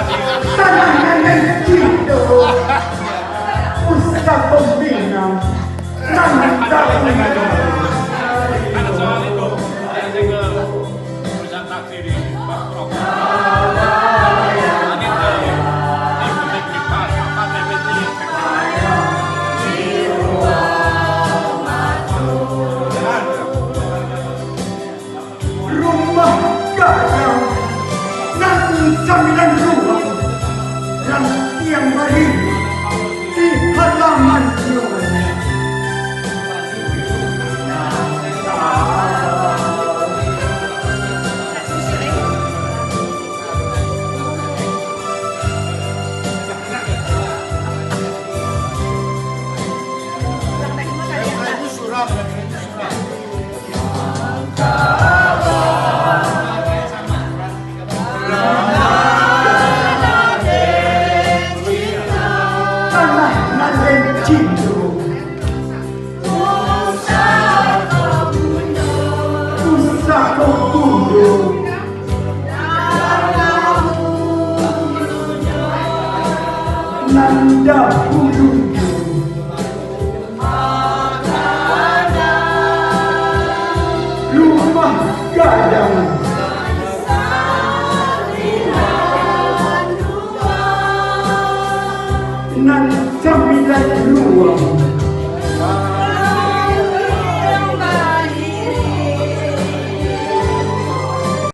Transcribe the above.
Tanah nenek Cido Ustaz pembina Nanda Karena soal itu saya ke perusahaan taksi di Bangkok. Nanti di pas apa TPC rumah gadang dan jaminan ruang dan tiang baring di halaman nyonya. Tanah Naden Cindo Pusaka Kundo Nanda Purunjo rumah gadang nan jaminan ruang